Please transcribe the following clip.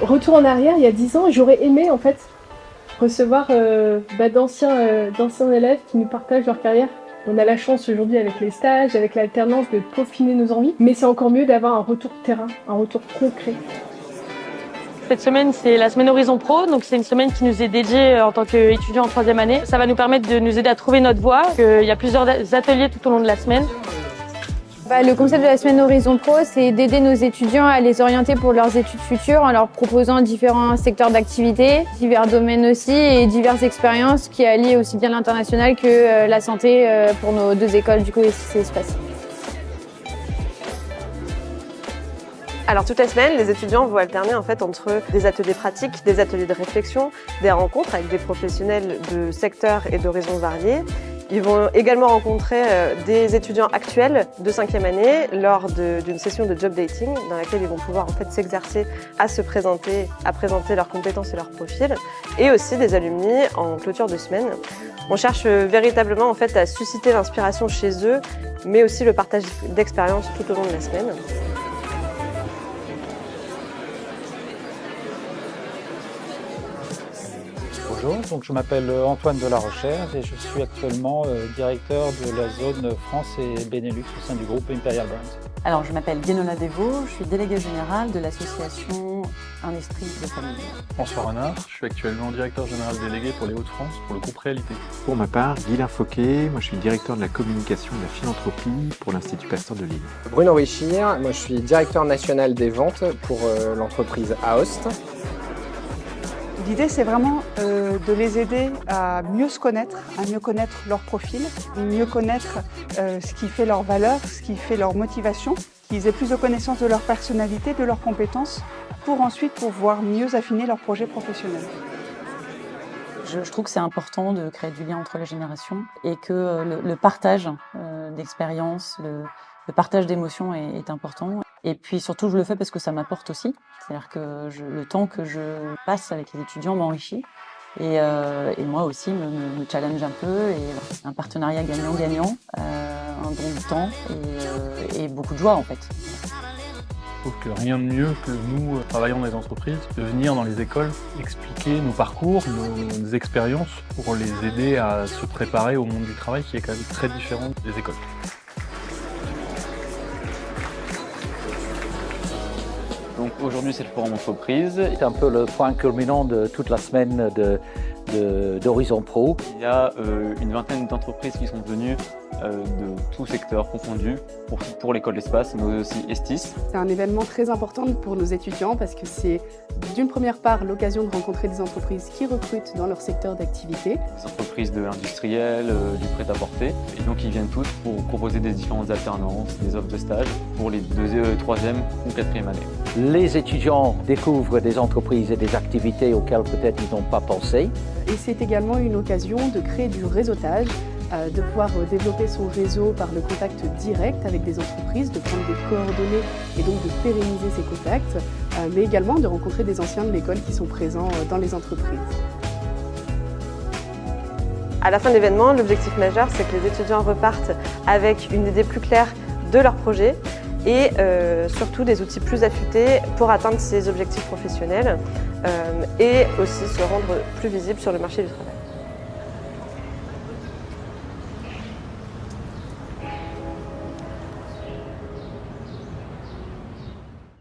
Retour en arrière, il y a 10 ans, j'aurais aimé en fait recevoir d'anciens élèves qui nous partagent leur carrière. On a la chance aujourd'hui avec les stages, avec l'alternance de peaufiner nos envies, mais c'est encore mieux d'avoir un retour terrain, un retour concret. Cette semaine, c'est la semaine Horizon Pro, donc c'est une semaine qui nous est dédiée en tant qu'étudiants en 3e année. Ça va nous permettre de nous aider à trouver notre voie. Il y a plusieurs ateliers tout au long de la semaine. Le concept de la semaine Horizon Pro, c'est d'aider nos étudiants à les orienter pour leurs études futures en leur proposant différents secteurs d'activité, divers domaines aussi et diverses expériences qui allient aussi bien l'international que la santé pour nos deux écoles du coup SIC Espace. Alors toute la semaine, les étudiants vont alterner en fait entre des ateliers pratiques, des ateliers de réflexion, des rencontres avec des professionnels de secteurs et d'horizons variés. Ils vont également rencontrer des étudiants actuels de 5e année lors d'une session de job dating dans laquelle ils vont pouvoir en fait s'exercer à se présenter, à présenter leurs compétences et leurs profils, et aussi des alumni en clôture de semaine. On cherche véritablement en fait à susciter l'inspiration chez eux, mais aussi le partage d'expériences tout au long de la semaine. Bonjour, donc je m'appelle Antoine Delarochère et je suis actuellement directeur de la zone France et Benelux au sein du groupe Imperial Brands. Alors, je m'appelle Guénola Devaux, je suis déléguée générale de l'association Industrie de Famille. François Renard, je suis actuellement directeur général délégué pour les Hauts-de-France pour le groupe Réalité. Pour ma part, Guy Fauquet, moi je suis directeur de la communication de la philanthropie pour l'Institut Pasteur de Lille. Bruno Richir, moi je suis directeur national des ventes pour l'entreprise Aost. L'idée, c'est vraiment de les aider à mieux se connaître, à mieux connaître leur profil, mieux connaître ce qui fait leur valeur, ce qui fait leur motivation, qu'ils aient plus de connaissance de leur personnalité, de leurs compétences, pour ensuite pouvoir mieux affiner leur projet professionnel. Je trouve que c'est important de créer du lien entre les générations et que le partage d'expériences, le partage d'émotions est important. Et puis surtout, je le fais parce que ça m'apporte aussi. C'est-à-dire que le temps que je passe avec les étudiants m'enrichit et moi aussi me challenge un peu. Et un partenariat gagnant-gagnant, un don de temps et beaucoup de joie en fait. Je trouve que rien de mieux que nous, travaillant dans les entreprises, de venir dans les écoles, expliquer nos parcours, nos expériences pour les aider à se préparer au monde du travail qui est quand même très différent des écoles. Donc aujourd'hui c'est le forum entreprise, c'est un peu le point culminant de toute la semaine d'Horizon Pro. Il y a une vingtaine d'entreprises qui sont venues de tout secteur confondu pour l'école d'espace, mais aussi Estis. C'est un événement très important pour nos étudiants parce que c'est d'une première part l'occasion de rencontrer des entreprises qui recrutent dans leur secteur d'activité. Des entreprises de l'industriel, du prêt-à-porter. Et donc ils viennent tous pour proposer des différentes alternances, des offres de stage pour les 2e, 3e ou 4e années. Les étudiants découvrent des entreprises et des activités auxquelles peut-être ils n'ont pas pensé. Et c'est également une occasion de créer du réseautage, de pouvoir développer son réseau par le contact direct avec des entreprises, de prendre des coordonnées et donc de pérenniser ces contacts, mais également de rencontrer des anciens de l'école qui sont présents dans les entreprises. À la fin de l'événement, l'objectif majeur, c'est que les étudiants repartent avec une idée plus claire de leur projet et surtout des outils plus affûtés pour atteindre ces objectifs professionnels et aussi se rendre plus visibles sur le marché du travail.